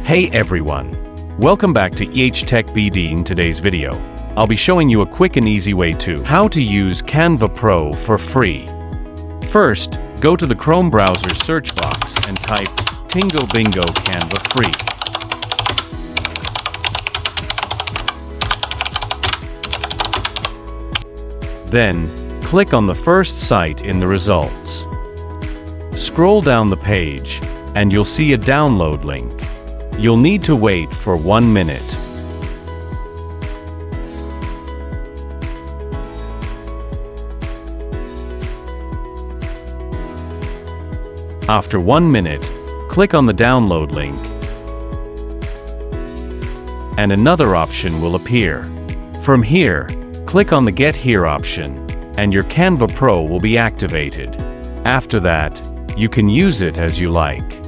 Hey everyone! Welcome back to Tech BD. In today's video, I'll be showing you a quick and easy way to how to use Canva Pro for free. First, go to the Chrome browser search box and type Tingo Bingo Canva Free. Then, click on the first site in the results. Scroll down the page, and you'll see a download link. You'll need to wait for 1 minute. After 1 minute, click on the download link, and another option will appear. From here, click on the Get Here option, and your Canva Pro will be activated. After that, you can use it as you like.